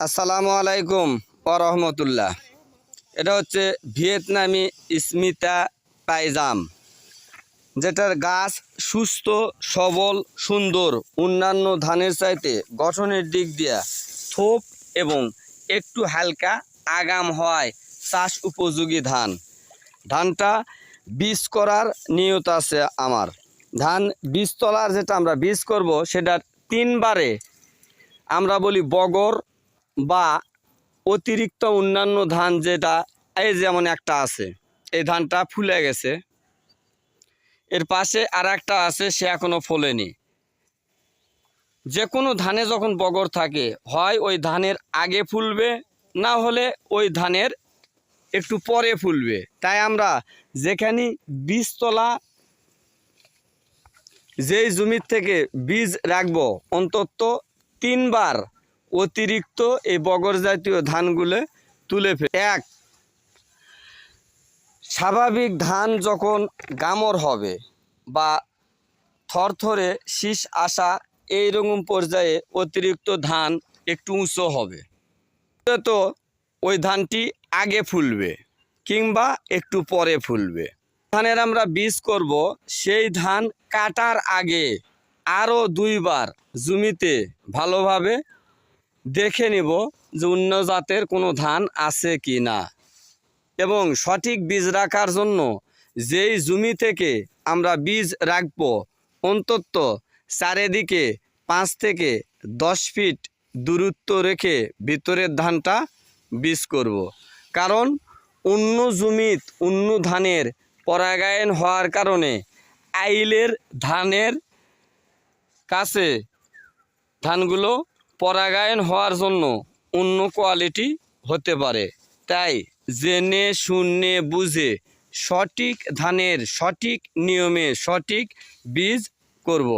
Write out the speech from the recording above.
আসসালামু আলাইকুম ওরহমতুল্লাহ। এটা হচ্ছে ভিয়েতনামি স্মিতা পাইজাম, যেটার গাছ সুস্থ সবল সুন্দর, অন্যান্য ধানের চাইতে গঠনের দিক দিয়া থোপ এবং একটু হালকা আগাম হয় চাষ উপযোগী ধান। ধানটা বীজ করার নিয়ত আছে আমার। ধান বীজ তলার যেটা আমরা বীজ করব সেটার 3 বারে আমরা বলি বগর বা অতিরিক্ত অন্যান্য ধান, যেটা এই যেমন একটা আছে, এই ধানটা ফুলে গেছে, এর পাশে আর একটা আছে সে এখনো ফোলেনি। যে কোনো ধানে যখন বগর থাকে, হয় ওই ধানের আগে ফুলবে, না হলে ওই ধানের একটু পরে ফুলবে। তাই আমরা যেখানে বীজতলা যেই জমির থেকে বীজ রাখবো অন্তত 3 বার অতিরিক্ত এই বগর জাতীয় ধানগুলো তুলে এক স্বাভাবিক ধান যখন গামর হবে বা থরথরে শীষ আসা এইরকম পর্যায়ে অতিরিক্ত ধান একটু উঁচু হবে, তো ওই ধানটি আগে ফুলবে কিংবা একটু পরে ফুলবে। ধানের আমরা বীজ করব, সেই ধান কাটার আগে আরও 2 বার জমিতে ভালোভাবে দেখে নিব যে অন্য জাতের কোনো ধান আছে কি না। এবং সঠিক বীজ রাখার জন্য যেই জমি থেকে আমরা বীজ রাখব অন্তত চারিদিকে 5 থেকে 10 ফিট দূরত্ব রেখে ভিতরের ধানটা বীজ করব। কারণ অন্য জমিত অন্য ধানের পরাগায়ন হওয়ার কারণে আইলের ধানের কাছে ধানগুলো পরাগায়ন হওয়ার জন্য অন্য কোয়ালিটি হতে পারে। তাই জেনে শুনে বুঝে সঠিক ধানের সঠিক নিয়মে সঠিক বীজ করব।